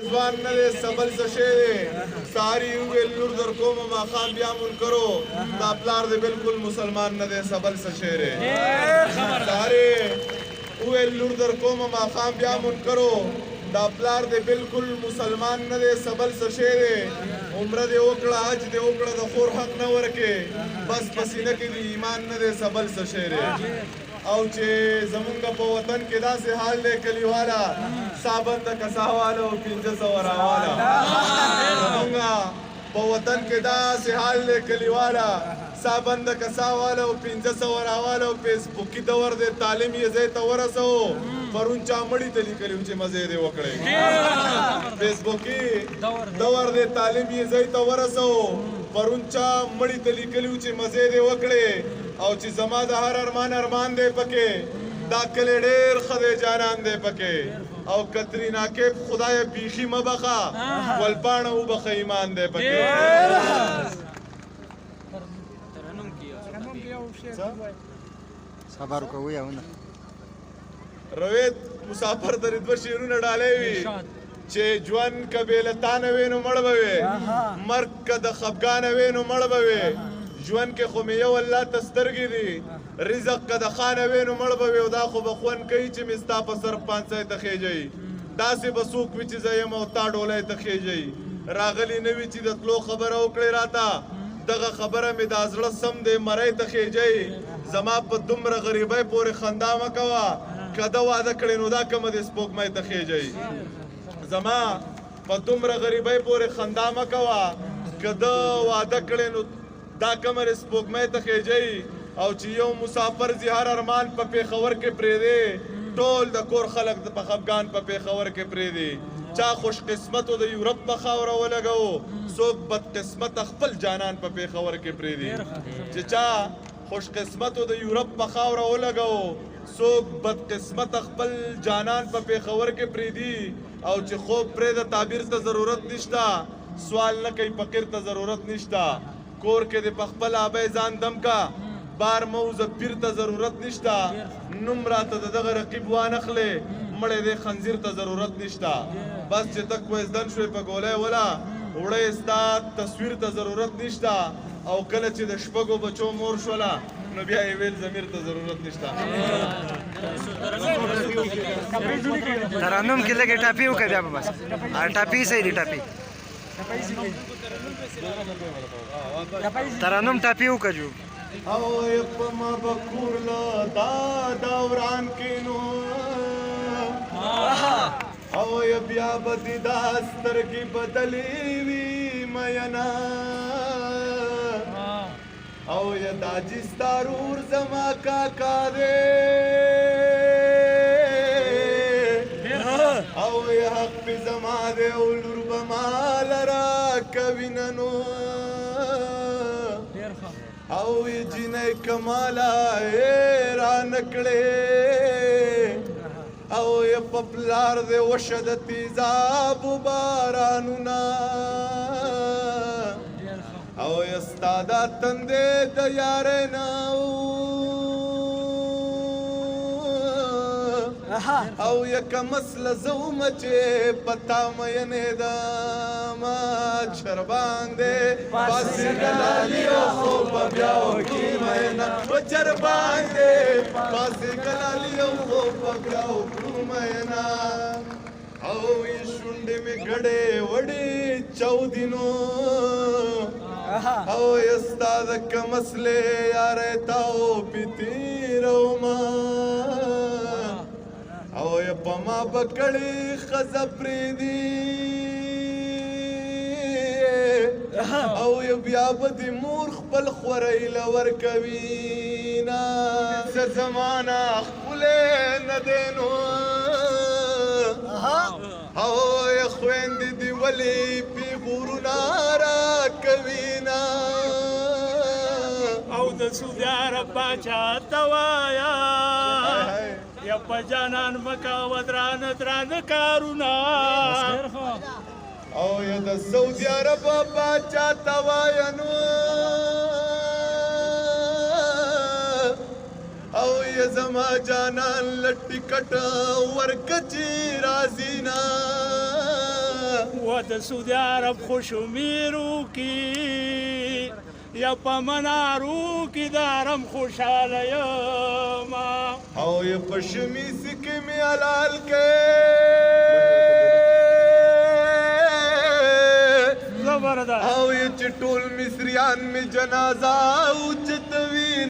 ځوان نه دی سبل څه شی دی ساري وویل لور در کوم ماښام بیا منکرو دا پلار دی بلکل مسلمان نه دی سبل څه شی دی ساري وویل لور در کوم ماښام بیا منکرو دا پلار دی بلکل مسلمان نه دی سبل څه شی دی عمره دې وکړه حج دې وکړه د خور حق نه ورکې بس په سینه کې د ایمان نه دی سبل څه شی دی او چې زمونږ په وطن کې داسې حال دی کلیواله صابن د کساواله او 500 راواله زمونږ په وطن کې داسې حال دی کلیواله صابن د کساواله او 500 راواله او فیسبوکي دور دی تعلیم یې ځای ته ورسوو پرون چا مړي ته لیکلي و چې مزې دې وکړئ فیسبوکي دور دی تعلیم یې ځای ته ورسوو پرون چا مړي ته لیکلي و چې مزې دې وکړې او چې زما د هر ارمان دی پکې دا کلی ډېر ښه دی جانان دی پکې او کترینا کیف خدای بیخي مه بخه ګلپاڼه وبخه ایمان دی پکې صبر کوئ او نه روید مسافر ته دوه شعرونه ډالۍ وي چې ژوند که بې له تا نه وي نو مړ به وې مرګ که د خفګانه وي نو مړ به وې ژوند کې خو مې یو الله ته سترګې دي رزق که د خانه وي نو مړ به وي او دا خو به خوند کوي چې مې ستا په سر پانسۍ ته خېجئ داسې به څوک وي چې زه یم او تا ډولی ته خېجئ راغلي نه وي چې د تلو خبره وکړې راته دغه خبره مې دا زړه سم دی مرۍ ته خېجئ زما په دومره غریبۍ پورې خندا مه کوه که ده واده کړې نو دا کمه دې سپوږمۍ ته خېجئ زما په دومره غریبۍ پورې خندا مه کوه که ده واده کړې نو دا کمه دې سپوږمۍ ته خېجئ او چې یو مسافر زی هر ارمان په پېښور کې پرېږدی ټول د کور خلک په خفګان په پېښور کې پرېږدي چا خوش قسمتو د یورپ په خاوره ولګو څوک بد قسمت خپل جانان په پېښور کې پرېږدي چې چا خوش قسمتو د یورپ په خاوره ولګو څوک بد قسمت خپل جانان په پېښور کې پرېږدي او چې خوب پرې د تعبیر ته ضرورت نشته سوال نه کوي فقیر ته ضرورت نشته کور کې د پخپل آبی ځان دم کا بار موزه پیر ته ضرورت نشته نوم راته د دغه رقیب وانخلې مړی دی خنزیر ته ضرورت نشته بس چې ته کوزدن شوې په ګولی وله وړی ستا تصویر ته ضرورت نشته او کله چې د شپږو بچو مور شوله نو بیا یې ویل ضمیر ته ضرورت نشته ترنم کې لږې ټاپي وکړه بیا به بس ټاپي صحیح دي ټاپي ترنم ټاپي وکړه جو او په ما بکور له دا دوران کې نو او بیا به دې دا سترګې بدلې وي مینا او دا چې ستا رور زما کاکا دی او حق پې زما دی او لور به ماله راکوي ننو او جنۍ کماله رانه کړې او په پلار دې وشه د تیزابو بارانونه او ستا دا تندې د یارۍ نه او یکه مسله زه ومه چې په تا مینې دمه چربان دی پاسېږه او خوب به بیا وکړي میینه و چربان دی پاسېږه او خوب به بیا وکړو میینه او یې شونډې مې ګډې وډې چاودینو او یستا د کمسلې یارۍ تاو پې تېرومه او په ما بکړې ښځه پرېږدي او بیا به دې مور خپل خورۍ له ورکوي نه څه زمانه ښکلی نه دی نو او خویندې دې ولې پیغورونه راکوي نه او د سعودي عرب باچا ته وایه یا په جانان مکوه درانه درانه کارونه او یا د سعودي عرب باچا ته وایه نو او یا زما جانان له ټکټ ورکه چې راځي نه و د سعودي عرب خوشمیرو کی یا په منارو کی د حرم خوشحاله یما او یې په شمیس کې مې حلال کې زبردست او یې چې ټول مصریان مې جنازه اوچتوي